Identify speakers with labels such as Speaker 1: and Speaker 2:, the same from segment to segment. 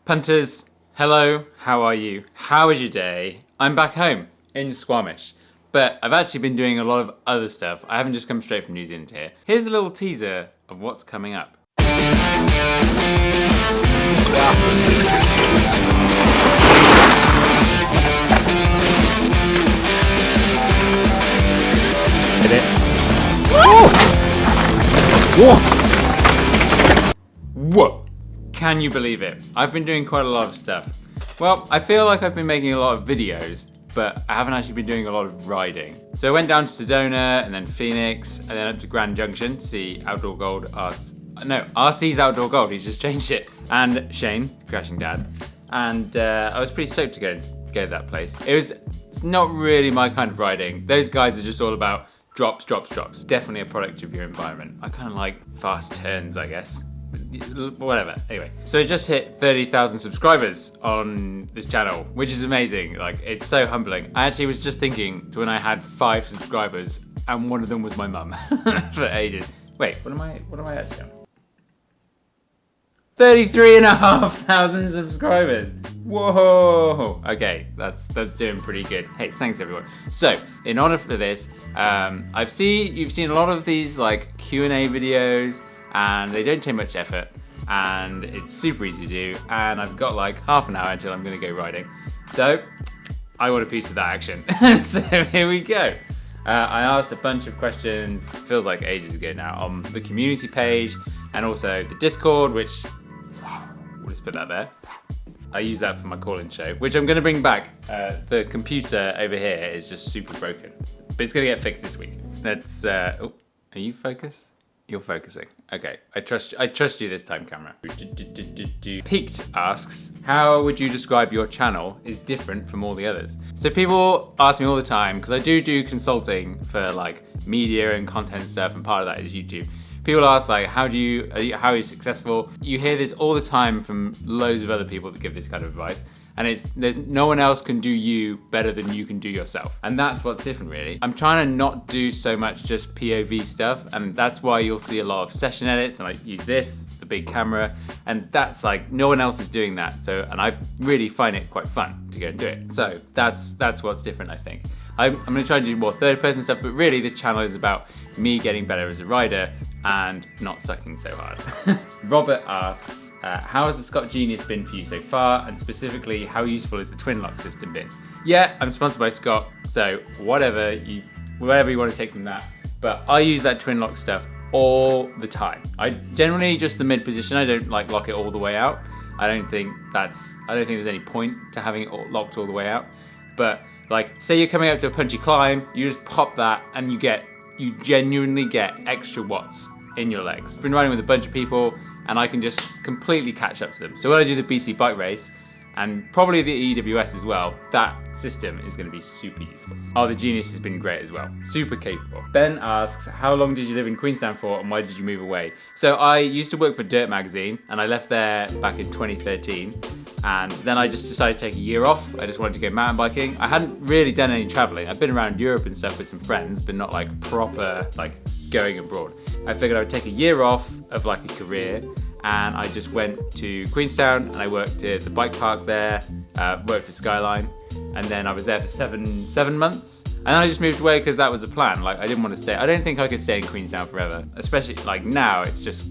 Speaker 1: Punters, hello, how are you? How was your day? I'm back home in Squamish, but I've actually been doing a lot of other stuff. I haven't just come straight from New Zealand here. Here's a little teaser of what's coming up. Hit it. Whoa! Can you believe it? I've been doing quite a lot of stuff. Well, I feel like I've been making a lot of videos, but I haven't actually been doing a lot of riding. So I went down to Sedona, and then Phoenix, and then up to Grand Junction to see Outdoor Gold. RC's Outdoor Gold, he's just changed it. And Shane, Crashing Dad. And I was pretty stoked to go to that place. It's not really my kind of riding. Those guys are just all about drops, drops, drops. Definitely a product of your environment. I kind of like fast turns, I guess. Whatever, anyway. So I just hit 30,000 subscribers on this channel, which is amazing. Like, it's so humbling. I actually was just thinking to when I had 5 subscribers and one of them was my mum for ages. Wait, what am I actually on? 33,500 subscribers. Whoa! Okay, that's doing pretty good. Hey, thanks everyone. So, in honor for this, you've seen a lot of these like Q&A videos, and they don't take much effort, and it's super easy to do, and I've got like half an hour until I'm gonna go riding. So, I want a piece of that action. So here we go. I asked a bunch of questions, feels like ages ago now, on the community page, and also the Discord, which, we'll just put that there. I use that for my call-in show, which I'm gonna bring back. The computer over here is just super broken, but it's gonna get fixed this week. Let's, are you focused? You're focusing. Okay, I trust you this time, camera. Peaked asks, how would you describe your channel is different from all the others? So people ask me all the time, because I do consulting for like media and content stuff, and part of that is YouTube. People ask like, how are you successful? You hear this all the time from loads of other people that give this kind of advice. And there's no one else can do you better than you can do yourself. And that's what's different, really. I'm trying to not do so much just POV stuff, and that's why you'll see a lot of session edits, and I use this, the big camera, and that's like, no one else is doing that. So, and I really find it quite fun to go and do it. So that's what's different, I think. I'm gonna try to do more third-person stuff, but really this channel is about me getting better as a rider and not sucking so hard. Robert asks, how has the Scott Genius been for you so far, and specifically, how useful has the twin lock system been? Yeah, I'm sponsored by Scott, so whatever you want to take from that, but I use that twin lock stuff all the time. I generally just the mid position. I don't like lock it all the way out. I don't think there's any point to having it locked all the way out. But like, say you're coming up to a punchy climb, you just pop that, and you genuinely get extra watts in your legs. I've been riding with a bunch of people, and I can just completely catch up to them. So when I do the BC bike race, and probably the EWS as well, that system is gonna be super useful. Oh, the Genius has been great as well. Super capable. Ben asks, how long did you live in Queenstown for, and why did you move away? So I used to work for Dirt magazine, and I left there back in 2013. And then I just decided to take a year off. I just wanted to go mountain biking. I hadn't really done any traveling. I've been around Europe and stuff with some friends, but not like proper, like going abroad. I figured I would take a year off of like a career, and I just went to Queenstown, and I worked at the bike park there, worked for Skyline, and then I was there for seven months. And then I just moved away because that was the plan. Like, I didn't want to stay. I don't think I could stay in Queenstown forever, especially like now. It's just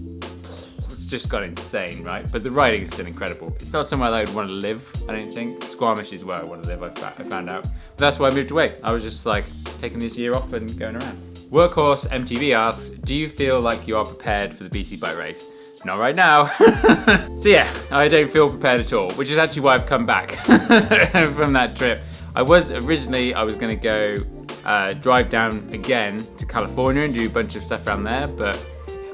Speaker 1: gone insane, right? But the riding is still incredible. It's not somewhere that I would want to live, I don't think. Squamish is where I want to live, I found out. But that's why I moved away. I was just like taking this year off and going around. Workhorse MTV asks, do you feel like you are prepared for the BC bike race? Not right now. So yeah, I don't feel prepared at all, which is actually why I've come back from that trip. I was gonna go drive down again to California and do a bunch of stuff around there, but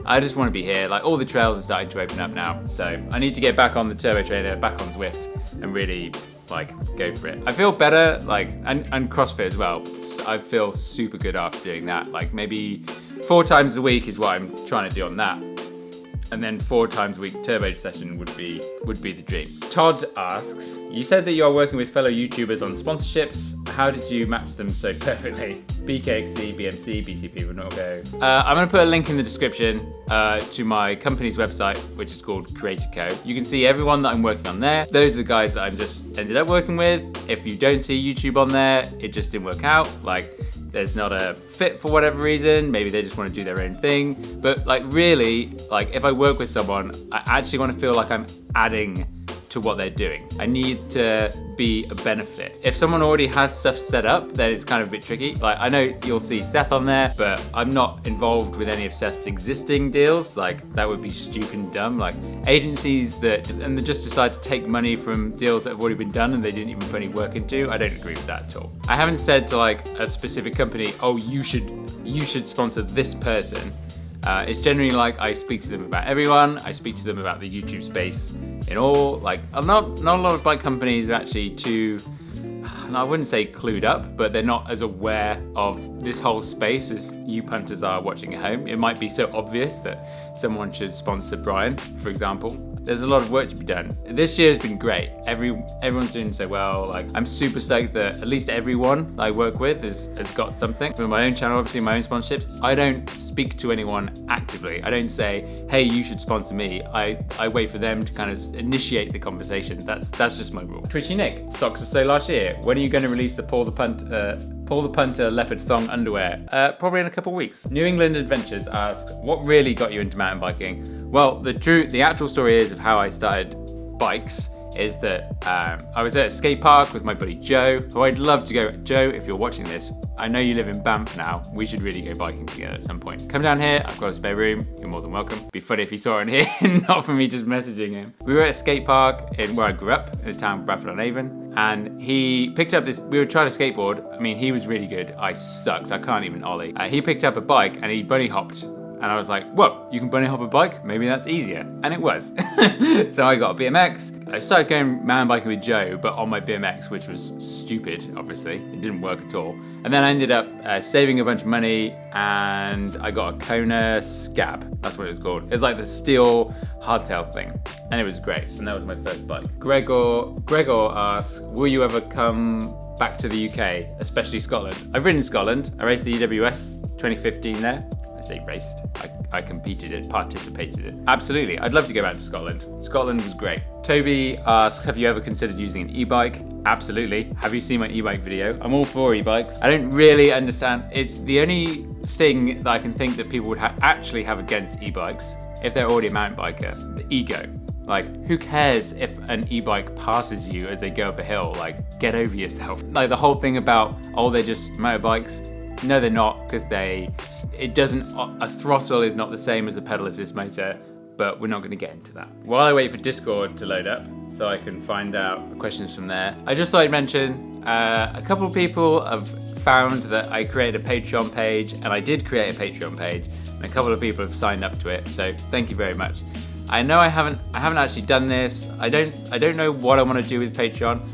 Speaker 1: I just want to be here. Like, all the trails are starting to open up now, so I need to get back on the turbo trainer, back on Zwift, and really like go for it. I feel better, like, and CrossFit as well. So I feel super good after doing that. Like, maybe 4 times a week is what I'm trying to do on that, and then 4 times a week turbo session would be the dream. Todd asks, you said that you are working with fellow YouTubers on sponsorships. how did you match them so perfectly? BKXC, BMC, BCP would not go. I'm gonna put a link in the description to my company's website, which is called Creator Co. You can see everyone that I'm working on there. Those are the guys that I'm just ended up working with. If you don't see YouTube on there, it just didn't work out. Like, there's not a fit for whatever reason. Maybe they just want to do their own thing. But like really, like if I work with someone, I actually want to feel like I'm adding to what they're doing. I need to be a benefit. If someone already has stuff set up, then it's kind of a bit tricky. Like I know you'll see Seth on there, but I'm not involved with any of Seth's existing deals. Like that would be stupid and dumb. Like agencies that just decide to take money from deals that have already been done and they didn't even put any work into, I don't agree with that at all. I haven't said to like a specific company, oh, you should sponsor this person. It's generally like I speak to them about everyone. I speak to them about the YouTube space in all. Like not a lot of bike companies are actually too, I wouldn't say clued up, but they're not as aware of this whole space as you punters are watching at home. It might be so obvious that someone should sponsor Brian, for example. There's a lot of work to be done. This year has been great. Everyone's doing so well. Like I'm super stoked that at least everyone that I work with has got something. For my own channel, obviously my own sponsorships, I don't speak to anyone actively. I don't say, hey, you should sponsor me. I wait for them to kind of initiate the conversation. That's just my rule. Twitchy Nick, socks are so last year. When are you going to release the Pour the Punter leopard thong underwear? Probably in a couple of weeks. New England Adventures asks, what really got you into mountain biking? Well, the actual story is of how I started bikes is that I was at a skate park with my buddy Joe, who I'd love to go. Joe, if you're watching this, I know you live in Banff now. We should really go biking together at some point. Come down here, I've got a spare room. You're more than welcome. Be funny if you saw it in here, not for me just messaging him. We were at a skate park in where I grew up, in the town of Bradford-on-Avon, and he picked up this, we were trying to skateboard. I mean, he was really good. I sucked, I can't even ollie. He picked up a bike and he bunny hopped. And I was like, whoa, you can bunny hop a bike? Maybe that's easier. And it was. So I got a BMX. I started going mountain biking with Joe, but on my BMX, which was stupid, obviously. It didn't work at all. And then I ended up saving a bunch of money and I got a Kona Scab. That's what it was called. It was like the steel hardtail thing. And it was great. And that was my first bike. Gregor asks, will you ever come back to the UK, especially Scotland? I've ridden Scotland. I raced the EWS 2015 there. I say raced, I competed it, participated in it. Absolutely, I'd love to go back to Scotland. Scotland was great. Toby asks, have you ever considered using an e-bike? Absolutely. Have you seen my e-bike video? I'm all for e-bikes. I don't really understand, it's the only thing that I can think that people would actually have against e-bikes, if they're already a mountain biker, the ego. Like, who cares if an e-bike passes you as they go up a hill? Like, get over yourself. Like the whole thing about, oh, they're just motorbikes. No, they're not, because a throttle is not the same as a pedal assist motor, but we're not going to get into that. While I wait for Discord to load up, so I can find out the questions from there, I just thought I'd mention, a couple of people have found that I created a Patreon page, and I did create a Patreon page, and a couple of people have signed up to it, so thank you very much. I know I haven't actually done this. I don't know what I want to do with Patreon.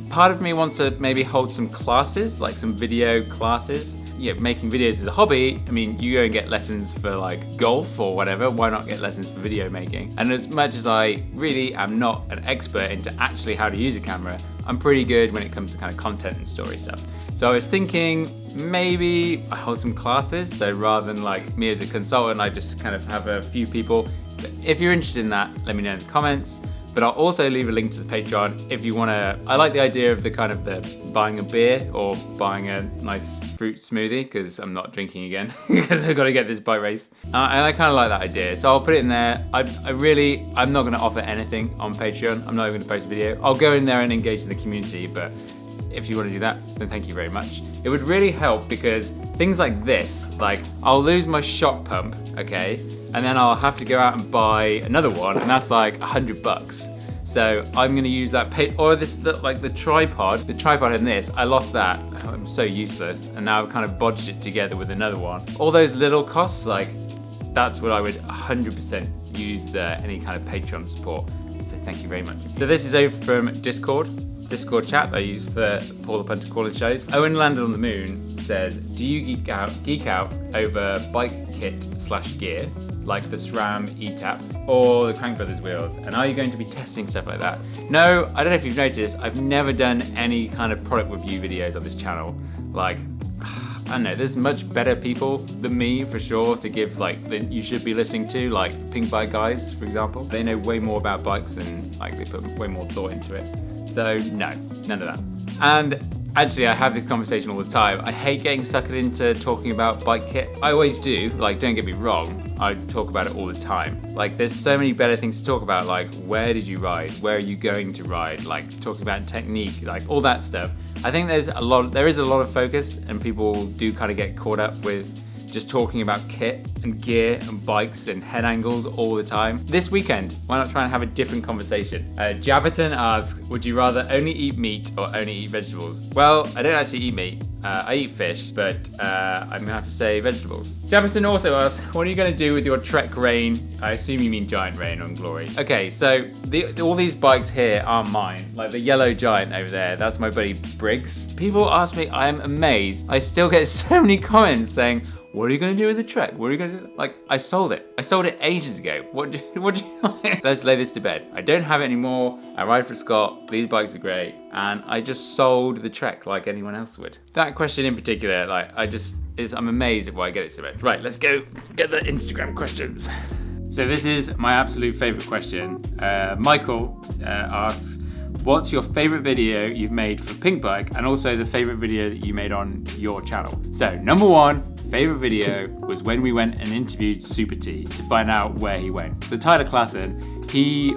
Speaker 1: Part of me wants to maybe hold some classes, like some video classes. Yeah, making videos is a hobby. I mean, you go and get lessons for like golf or whatever, why not get lessons for video making? And as much as I really am not an expert into actually how to use a camera, I'm pretty good when it comes to kind of content and story stuff. So I was thinking maybe I hold some classes, so rather than like me as a consultant, I just kind of have a few people. If you're interested in that, let me know in the comments. But I'll also leave a link to the Patreon if you wanna. I like the idea of the kind of the buying a beer or buying a nice fruit smoothie, because I'm not drinking again because I've got to get this bike race. And I kind of like that idea. So I'll put it in there. I'm not gonna offer anything on Patreon. I'm not even gonna post a video. I'll go in there and engage in the community, but if you want to do that, then thank you very much. It would really help because things like this, like I'll lose my shock pump, okay? And then I'll have to go out and buy another one, and that's like $100. So I'm gonna use that, or this, like the tripod in this, I lost that. I'm so useless. And now I've kind of bodged it together with another one. All those little costs, like that's what I would 100% use any kind of Patreon support. So thank you very much. So this is over from Discord chat that I use for Pour the Punt calling shows. Owen Landed on the Moon says, do you geek out over bike kit / gear? like the SRAM E-Tap or the Crank Brothers wheels? And are you going to be testing stuff like that? No, I don't know if you've noticed, I've never done any kind of product review videos on this channel. Like, I don't know, there's much better people than me for sure to give like that you should be listening to, like Pink Bike Guys, for example. They know way more about bikes and like they put way more thought into it. So no, none of that. And actually, I have this conversation all the time. I hate getting suckered into talking about bike kit. I always do, like, don't get me wrong. I talk about it all the time. Like, there's so many better things to talk about, like, where did you ride? Where are you going to ride? Like, talking about technique, like, all that stuff. I think there is a lot of focus, and people do kind of get caught up with just talking about kit and gear and bikes and head angles all the time. This weekend, why not try and have a different conversation? Jabberton asks, would you rather only eat meat or only eat vegetables? Well, I don't actually eat meat. I eat fish, but I'm gonna have to say vegetables. Jabberton also asks, what are you gonna do with your Trek Rain? I assume you mean Giant Rain on Glory. Okay, so all these bikes here are mine. Like the yellow Giant over there, that's my buddy Briggs. People ask me, I'm amazed. I still get so many comments saying, what are you gonna do with the Trek? What are you gonna do? Like, I sold it. I sold it ages ago. What do you like? Let's lay this to bed. I don't have it anymore. I ride for Scott. These bikes are great. And I just sold the Trek like anyone else would. That question in particular, like, I'm amazed at why I get it so much. Right, let's go get the Instagram questions. So this is my absolute favorite question. Michael asks, what's your favorite video you've made for Pink Bike and also the favorite video that you made on your channel? So number one, favorite video was when we went and interviewed Super T to find out where he went. So Tyler Klassen, he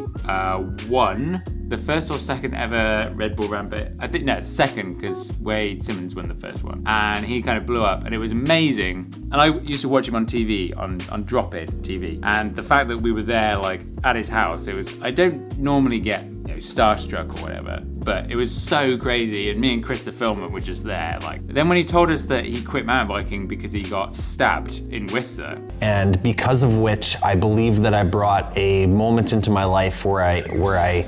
Speaker 1: won the first or second ever Red Bull Rampant. I think, no, second, because Wade Simmons won the first one. And he kind of blew up and it was amazing. And I used to watch him on TV, on Drop It TV. And the fact that we were there like at his house, I don't normally get starstruck or whatever, but it was so crazy, and me and Chris the filmer were just there. Like, then when he told us that he quit mountain biking because he got stabbed in Worcester,
Speaker 2: and because of which I believe that I brought a moment into my life where I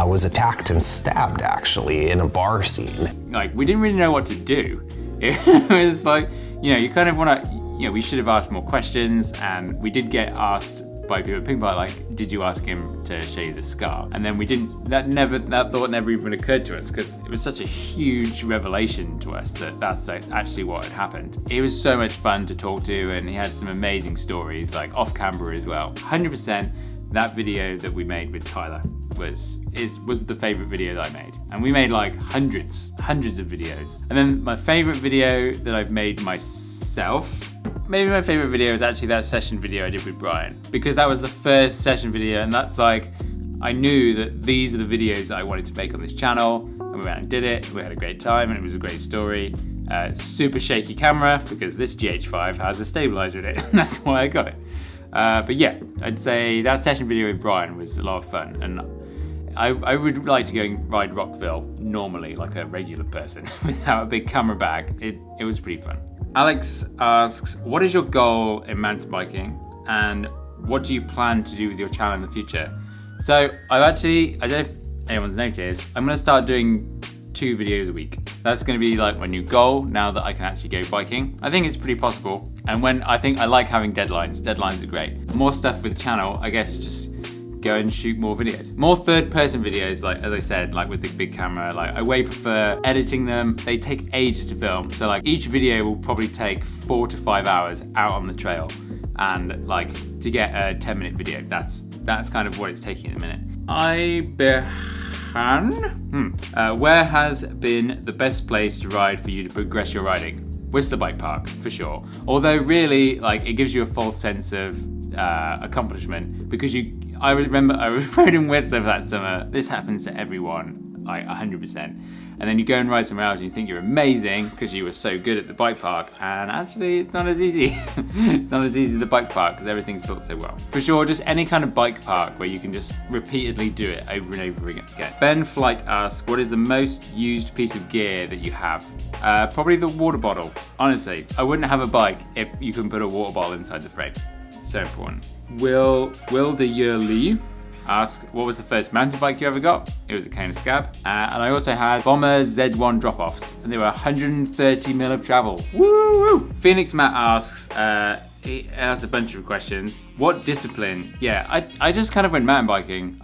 Speaker 2: was attacked and stabbed actually in a bar scene.
Speaker 1: Like, we didn't really know what to do. It was like, you kind of want to, we should have asked more questions, and we did get asked by people at Pink Bike, like, did you ask him to show you the scar? And then we didn't, that thought never even occurred to us, because it was such a huge revelation to us that that's actually what had happened. It was so much fun to talk to, and he had some amazing stories, like off camera as well. 100% that video that we made with Tyler was the favorite video that I made. And we made like hundreds of videos. And then my favorite video that I've made myself, maybe my favorite video is actually that session video I did with Brian, because that was the first session video, and that's like, I knew that these are the videos that I wanted to make on this channel, and we went and did it. We had a great time, and it was a great story. Super shaky camera, because this GH5 has a stabilizer in it, and that's why I got it. But yeah, I'd say that session video with Brian was a lot of fun, and I would like to go and ride Rockville normally, like a regular person, without a big camera bag. It was pretty fun. Alex asks, what is your goal in mountain biking, and what do you plan to do with your channel in the future? So I don't know if anyone's noticed, I'm gonna start doing 2 videos a week. That's gonna be like my new goal now that I can actually go biking. I think it's pretty possible. And I like having deadlines. Deadlines are great. More stuff with the channel, I guess just go and shoot more videos. More third-person videos, like as I said, like with the big camera. Like, I way prefer editing them. They take ages to film. So like each video will probably take 4 to 5 hours out on the trail. And like to get a 10-minute video, that's kind of what it's taking at the minute. Where has been the best place to ride for you to progress your riding? Worcester Bike Park, for sure. Although really, like, it gives you a false sense of accomplishment, because I remember I rode in Worcester that summer. This happens to everyone, like 100%. And then you go and ride somewhere else and you think you're amazing because you were so good at the bike park, and actually it's not as easy. It's not as easy at the bike park because everything's built so well. For sure, just any kind of bike park where you can just repeatedly do it over and over again. Ben Flight asks, what is the most used piece of gear that you have? Probably the water bottle. Honestly, I wouldn't have a bike if you couldn't put a water bottle inside the frame. So important. Will de Yearly ask, what was the first mountain bike you ever got? It was a Kona Scab. And I also had Bomber Z1 drop-offs, and they were 130 mil of travel. Woo! Phoenix Matt asks, he asked a bunch of questions. What discipline? Yeah, I just kind of went mountain biking.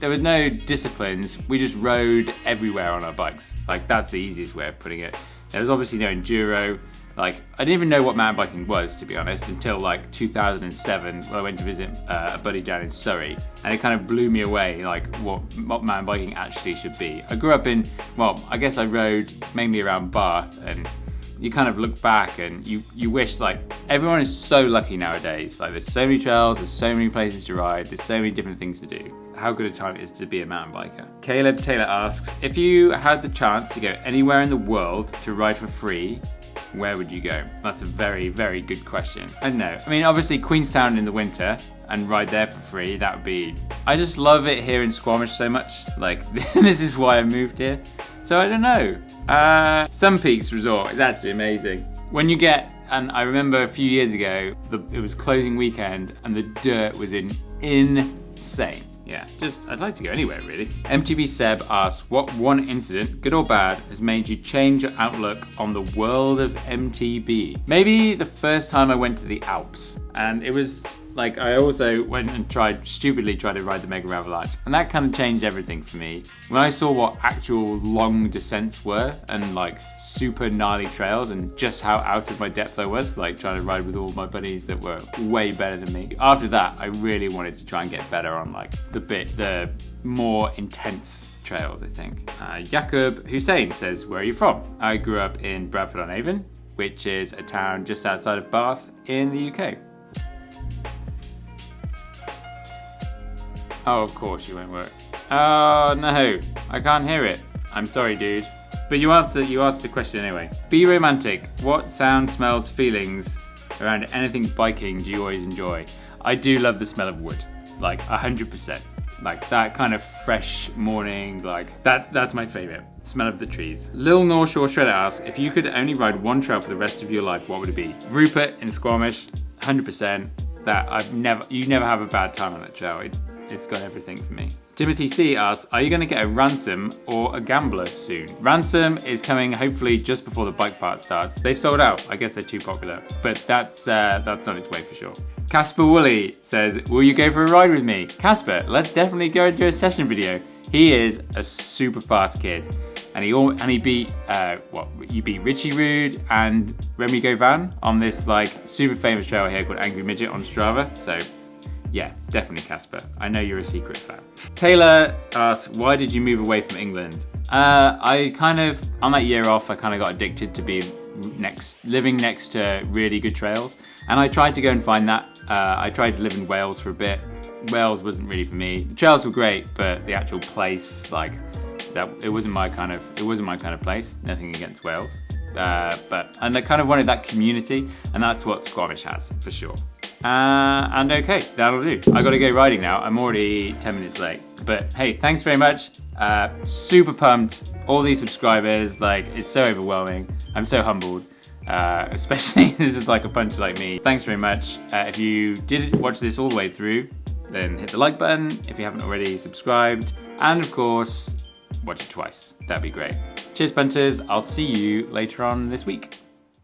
Speaker 1: There was no disciplines. We just rode everywhere on our bikes. Like, that's the easiest way of putting it. There was obviously no enduro. Like, I didn't even know what mountain biking was, to be honest, until like 2007 when I went to visit a buddy down in Surrey, and it kind of blew me away, like what mountain biking actually should be. I grew up in, well, I guess I rode mainly around Bath, and you kind of look back and you wish, like, everyone is so lucky nowadays. Like, there's so many trails, there's so many places to ride, there's so many different things to do. How good a time it is to be a mountain biker. Caleb Taylor asks, if you had the chance to go anywhere in the world to ride for free, where would you go? That's a very, very good question. I don't know. I mean, obviously Queenstown in the winter and ride there for free, that would be... I just love it here in Squamish so much. Like, this is why I moved here. So I don't know. Sun Peaks Resort is actually amazing. When you get, and I remember a few years ago, it was closing weekend and the dirt was insane. Yeah, I'd like to go anywhere, really. MTB Seb asks, what one incident, good or bad, has made you change your outlook on the world of MTB? Maybe the first time I went to the Alps, and it was like, I also went and stupidly tried to ride the Mega Avalanche, and that kind of changed everything for me. When I saw what actual long descents were, and like super gnarly trails, and just how out of my depth I was, like trying to ride with all my buddies that were way better than me. After that, I really wanted to try and get better on like the more intense trails, I think. Jakob Hussein says, where are you from? I grew up in Bradford-on-Avon, which is a town just outside of Bath in the UK. Oh, of course you won't work. Oh no, I can't hear it. I'm sorry, dude. But you asked the question anyway. Be romantic. What sound, smells, feelings around anything biking do you always enjoy? I do love the smell of wood, like 100%. Like that kind of fresh morning, like that's my favorite. Smell of the trees. Lil North Shore Shredder asks, if you could only ride one trail for the rest of your life, what would it be? Rupert in Squamish, 100%. You never have a bad time on that trail. It's got everything for me. Timothy C asks, are you going to get a Ransom or a Gambler soon? Ransom is coming hopefully just before the bike part starts. They've sold out. I guess they're too popular, but that's on its way for sure. Casper Woolley says, will you go for a ride with me? Casper, let's definitely go and do a session video. He is a super fast kid, and he beat you beat Richie Rude and Remy Govan on this like super famous trail here called Angry Midget on Strava. So yeah, definitely Casper. I know you're a secret fan. Taylor asks, why did you move away from England? I kind of, on that year off, I kind of got addicted to living next to really good trails. And I tried to go and find that. I tried to live in Wales for a bit. Wales wasn't really for me. The trails were great, but the actual place, like, it wasn't my kind of place. Nothing against Wales. And I kind of wanted that community, and that's what Squamish has, for sure. And okay, that'll do. I gotta go riding now. I'm already 10 minutes late. But hey, thanks very much. Super pumped. All these subscribers, like, it's so overwhelming. I'm so humbled. Especially this is like a puncher like me. Thanks very much. If you did watch this all the way through, then hit the like button. If you haven't already subscribed, and of course, watch it twice. That'd be great. Cheers, punters. I'll see you later on this week.